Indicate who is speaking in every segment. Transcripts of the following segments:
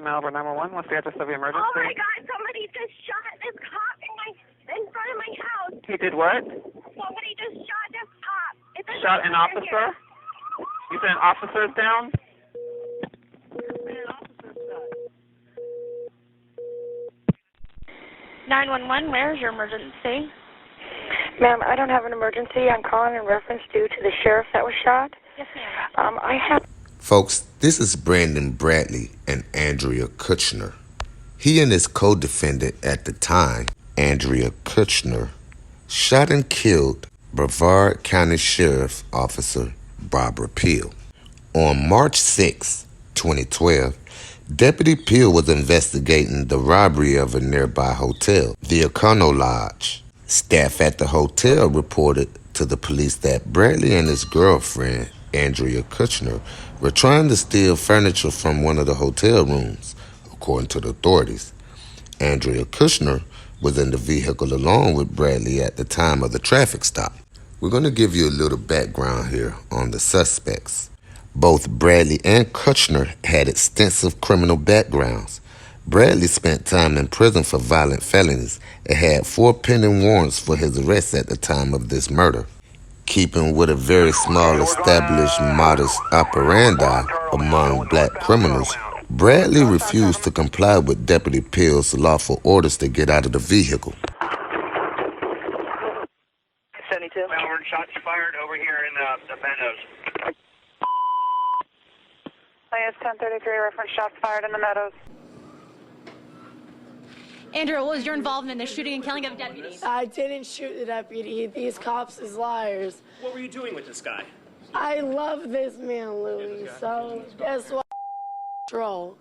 Speaker 1: Malibu 911. What's the address of your emergency?
Speaker 2: Oh my God! Somebody just shot this cop in front of my house.
Speaker 1: He did what?
Speaker 2: Somebody just shot this cop.
Speaker 1: Shot an officer? You said an officer's down?
Speaker 3: 911, where's your emergency?
Speaker 4: Ma'am, I don't have an emergency. I'm calling in reference due to the sheriff that was shot.
Speaker 3: Yes, ma'am.
Speaker 5: Folks, this is Brandon Bradley and Andrea Kirchner. He and his co-defendant at the time, Andrea Kirchner, shot and killed Brevard County Sheriff Officer Barbara Peel. On March 6, 2012, Deputy Peel was investigating the robbery of a nearby hotel, the Econolodge. Staff at the hotel reported to the police that Bradley and his girlfriend, Andrea Kirchner, were trying to steal furniture from one of the hotel rooms, according to the authorities. Andrea Kirchner was in the vehicle along with Bradley at the time of the traffic stop. We're going to give you a little background here on the suspects. Both Bradley and Kirchner had extensive criminal backgrounds. Bradley spent time in prison for violent felonies and had 4 pending warrants for his arrest at the time of this murder. Keeping with a very small established modus operandi among black criminals, Bradley refused to comply with Deputy Peel's lawful orders to get out of the vehicle.
Speaker 6: 72.
Speaker 7: Shots fired over here in the Meadows.
Speaker 4: IS 1033, reference shots fired in the Meadows.
Speaker 3: Andrea, what was your involvement in the shooting and killing of a deputy?
Speaker 8: I didn't shoot the deputy. These cops is liars.
Speaker 7: What were you doing with this guy?
Speaker 8: I love this man, Louis, so guess what? Troll.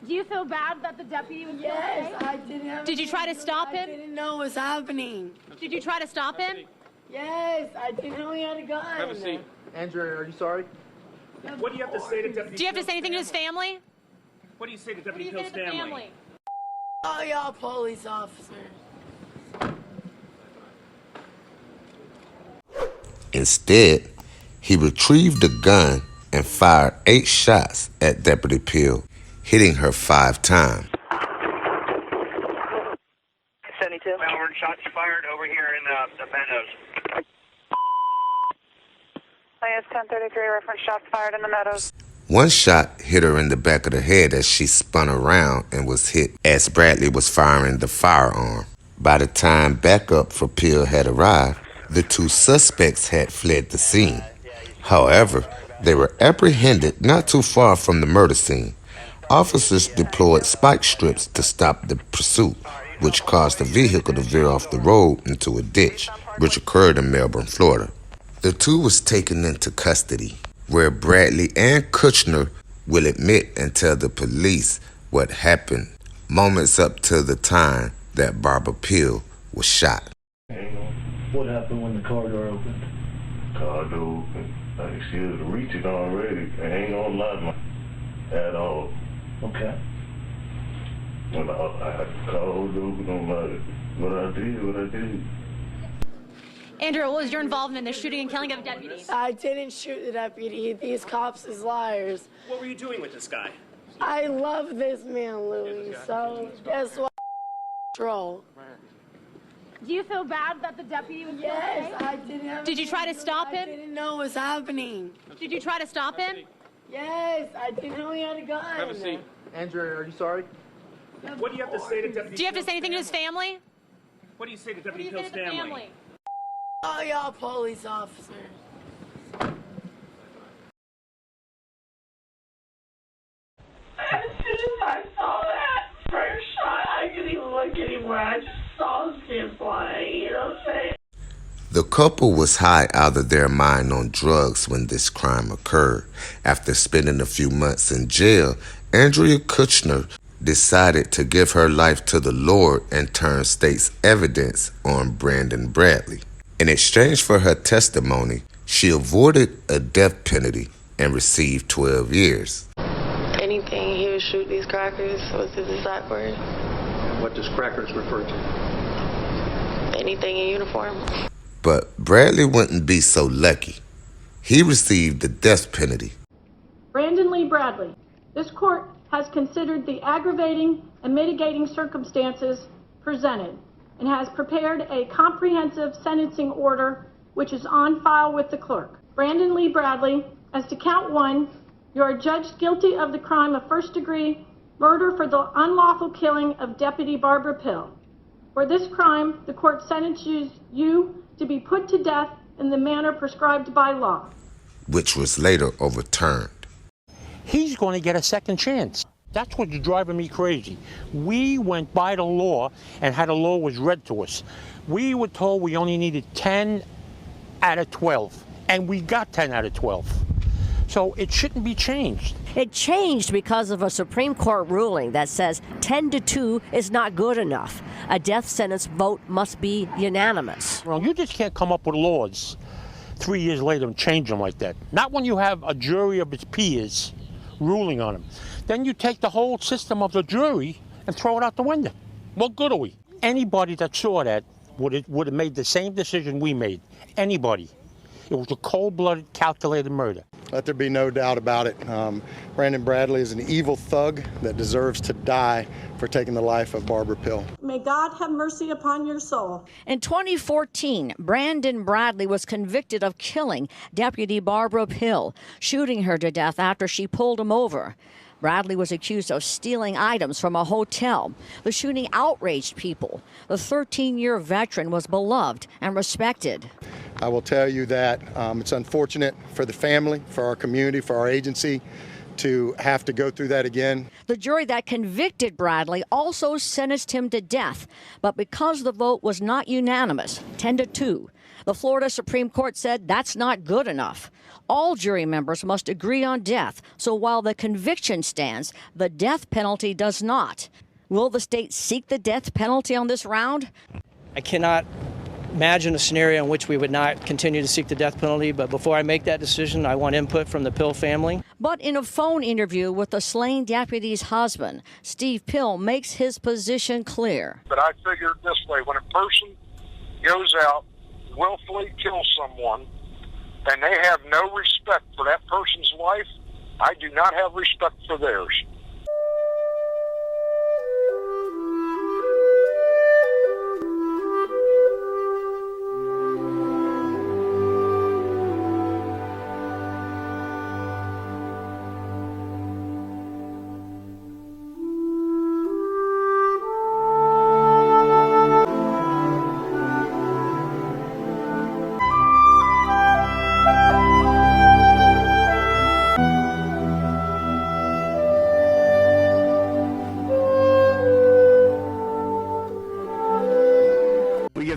Speaker 3: Do you feel bad that the deputy was killed
Speaker 8: Yes,
Speaker 3: today?
Speaker 8: I didn't have
Speaker 3: Did you try to stop
Speaker 8: I
Speaker 3: him?
Speaker 8: didn't know what was happening.
Speaker 3: Did you try to stop him?
Speaker 8: Yes, I didn't know he had a gun.
Speaker 7: Have a seat.
Speaker 9: Andrea, are you sorry?
Speaker 7: What do you have to say to Deputy?
Speaker 3: Do you have to say anything to his family?
Speaker 7: What do you say to
Speaker 3: What do
Speaker 7: Deputy
Speaker 3: you say
Speaker 7: Peel's
Speaker 3: to the
Speaker 7: family?
Speaker 3: family?
Speaker 8: Oh, y'all police officers.
Speaker 5: Instead, he retrieved the gun and fired 8 shots at Deputy Peel, hitting her 5 times.
Speaker 6: 72.
Speaker 7: Shots fired over here in the Meadows.
Speaker 4: IS 1033, reference shots fired in the Meadows.
Speaker 5: One shot hit her in the back of the head as she spun around and was hit as Bradley was firing the firearm. By the time backup for Peel had arrived, the 2 suspects had fled the scene. However, they were apprehended not too far from the murder scene. Officers deployed spike strips to stop the pursuit, which caused the vehicle to veer off the road into a ditch, which occurred in Melbourne, Florida. The 2 was taken into custody, where Bradley and Kirchner will admit and tell the police what happened moments up to the time that Barbara Peel was shot.
Speaker 9: What happened when the car door opened?
Speaker 10: Car door open. Like she was reaching already. I ain't gonna lie at all.
Speaker 9: Okay.
Speaker 10: When I called open on what I did.
Speaker 3: Andrea, what was your involvement in the shooting and killing of a deputy?
Speaker 8: I didn't shoot the deputy. These cops is liars.
Speaker 7: What were you doing with this guy?
Speaker 8: I love this man, Louis, so guess what? Troll.
Speaker 3: Do you feel bad that the deputy was killed
Speaker 8: Yes,
Speaker 3: today?
Speaker 8: I didn't have
Speaker 3: Did you try to stop
Speaker 8: I
Speaker 3: him?
Speaker 8: didn't know what was happening.
Speaker 3: Did you try to stop him?
Speaker 8: Yes, I didn't know he had a gun.
Speaker 7: Have a seat.
Speaker 9: Andrea, are you sorry?
Speaker 7: What do you have to say to Deputy?
Speaker 3: Do you have to say anything to his family?
Speaker 7: What do you say to
Speaker 3: What do
Speaker 7: Deputy
Speaker 3: you say
Speaker 7: Peel's
Speaker 3: to the family?
Speaker 8: Oh, y'all police officers.
Speaker 11: As soon as I saw that first shot, I couldn't even look anymore. I just saw him flying, you know what I'm saying?
Speaker 5: The couple was high out of their mind on drugs when this crime occurred. After spending a few months in jail, Andrea Kirchner decided to give her life to the Lord and turn state's evidence on Brandon Bradley. In exchange for her testimony, she avoided a death penalty and received 12 years.
Speaker 4: Anything he would shoot these crackers was his exact word.
Speaker 9: What does crackers refer to?
Speaker 4: Anything in uniform.
Speaker 5: But Bradley wouldn't be so lucky. He received the death penalty.
Speaker 12: Brandon Lee Bradley, this court has considered the aggravating and mitigating circumstances presented and has prepared a comprehensive sentencing order which is on file with the clerk. Brandon Lee Bradley, as to count 1, you are judged guilty of the crime of first-degree murder for the unlawful killing of Deputy Barbara Pill. For this crime, the court sentences you to be put to death in the manner prescribed by law,
Speaker 5: which was later overturned.
Speaker 13: He's going to get a second chance. That's what's driving me crazy. We went by the law and how the law was read to us. We were told we only needed 10 out of 12, and we got 10 out of 12. So it shouldn't be changed.
Speaker 14: It changed because of a Supreme Court ruling that says 10-2 is not good enough. A death sentence vote must be unanimous.
Speaker 13: Well, you just can't come up with laws 3 years later and change them like that. Not when you have a jury of its peers ruling on them. Then you take the whole system of the jury and throw it out the window. What good are we? Anybody that saw that would have made the same decision we made. Anybody. It was a cold-blooded, calculated murder.
Speaker 15: Let there be no doubt about it. Brandon Bradley is an evil thug that deserves to die for taking the life of Barbara Pill.
Speaker 12: May God have mercy upon your soul.
Speaker 14: In 2014, Brandon Bradley was convicted of killing Deputy Barbara Pill, shooting her to death after she pulled him over. Bradley was accused of stealing items from a hotel. The shooting outraged people. The 13-year veteran was beloved and respected.
Speaker 15: I will tell you that it's unfortunate for the family, for our community, for our agency to have to go through that again.
Speaker 14: The jury that convicted Bradley also sentenced him to death, but because the vote was not unanimous, 10-2, the Florida Supreme Court said that's not good enough. All jury members must agree on death, so while the conviction stands, the death penalty does not. Will the state seek the death penalty on this round?
Speaker 16: I cannot imagine a scenario in which we would not continue to seek the death penalty, but before I make that decision, I want input from the Pill family.
Speaker 14: But in a phone interview with the slain deputy's husband, Steve Pill makes his position clear.
Speaker 17: But I figure it this way, when a person goes out, willfully kills someone, and they have no respect for that person's life, I do not have respect for theirs.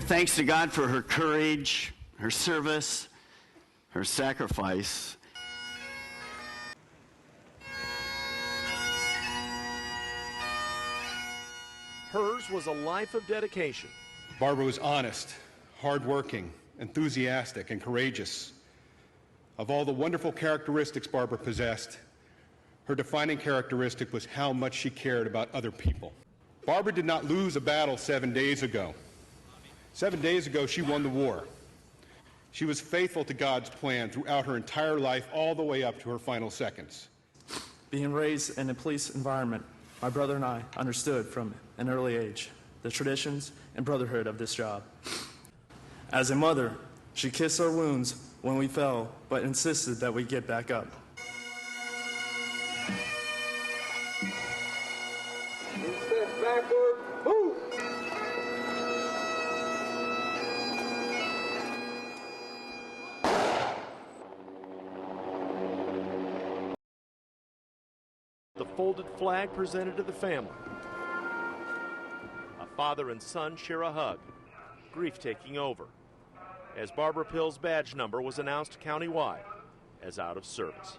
Speaker 18: Thanks to God for her courage, her service, her sacrifice.
Speaker 19: Hers was a life of dedication.
Speaker 20: Barbara was honest, hardworking, enthusiastic, and courageous. Of all the wonderful characteristics Barbara possessed, her defining characteristic was how much she cared about other people. Barbara did not lose a battle 7 days ago. 7 days ago, she won the war. She was faithful to God's plan throughout her entire life, all the way up to her final seconds.
Speaker 19: Being raised in a police environment, my brother and I understood from an early age the traditions and brotherhood of this job. As a mother, she kissed our wounds when we fell, but insisted that we get back up.
Speaker 17: Step backward, move!
Speaker 19: The folded flag presented to the family. A father and son share a hug, grief taking over, as Barbara Pill's badge number was announced countywide as out of service.